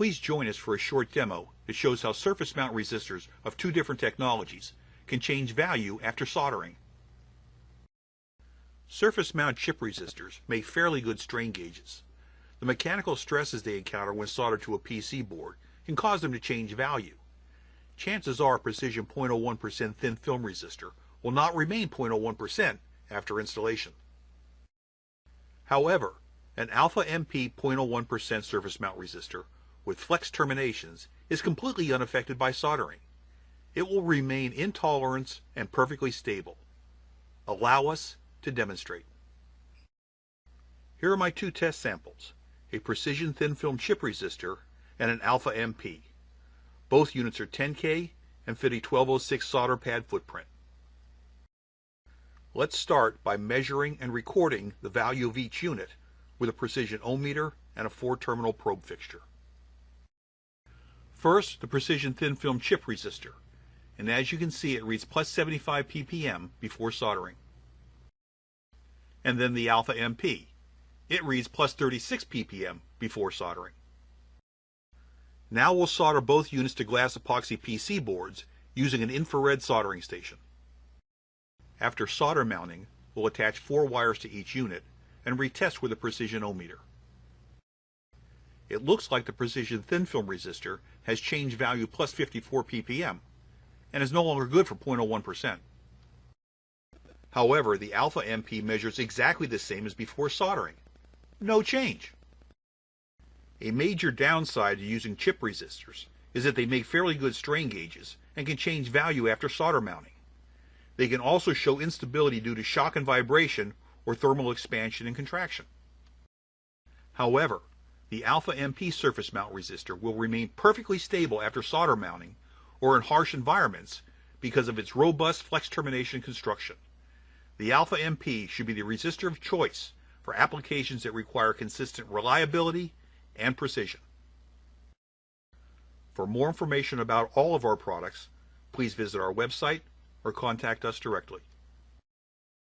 Please join us for a short demo that shows how surface mount resistors of two different technologies can change value after soldering. Surface mount chip resistors make fairly good strain gauges. The mechanical stresses they encounter when soldered to a PC board can cause them to change value. Chances are a precision 0.01% thin film resistor will not remain 0.01% after installation. However, an alpha MP 0.01% surface mount resistor with flex terminations is completely unaffected by soldering. It will remain in tolerance and perfectly stable. Allow us to demonstrate. Here are my two test samples, a precision thin film chip resistor and an alpha MP. Both units are 10K and fit a 1206 solder pad footprint. Let's start by measuring and recording the value of each unit with a precision ohm meter and a 4-terminal probe fixture. First, the precision thin film chip resistor, and as you can see it reads plus 75 ppm before soldering. And then the alpha MP. It reads plus 36 ppm before soldering. Now we'll solder both units to glass epoxy PC boards using an infrared soldering station. After solder mounting, we'll attach 4 wires to each unit and retest with a precision ohm meter. It looks like the precision thin film resistor has changed value plus 54 ppm and is no longer good for 0.01%. However, the alpha MP measures exactly the same as before soldering. No change. A major downside to using chip resistors is that they make fairly good strain gauges and can change value after solder mounting. They can also show instability due to shock and vibration or thermal expansion and contraction. However, the alpha MP surface mount resistor will remain perfectly stable after solder mounting or in harsh environments because of its robust flex termination construction. The alpha MP should be the resistor of choice for applications that require consistent reliability and precision. For more information about all of our products, please visit our website or contact us directly.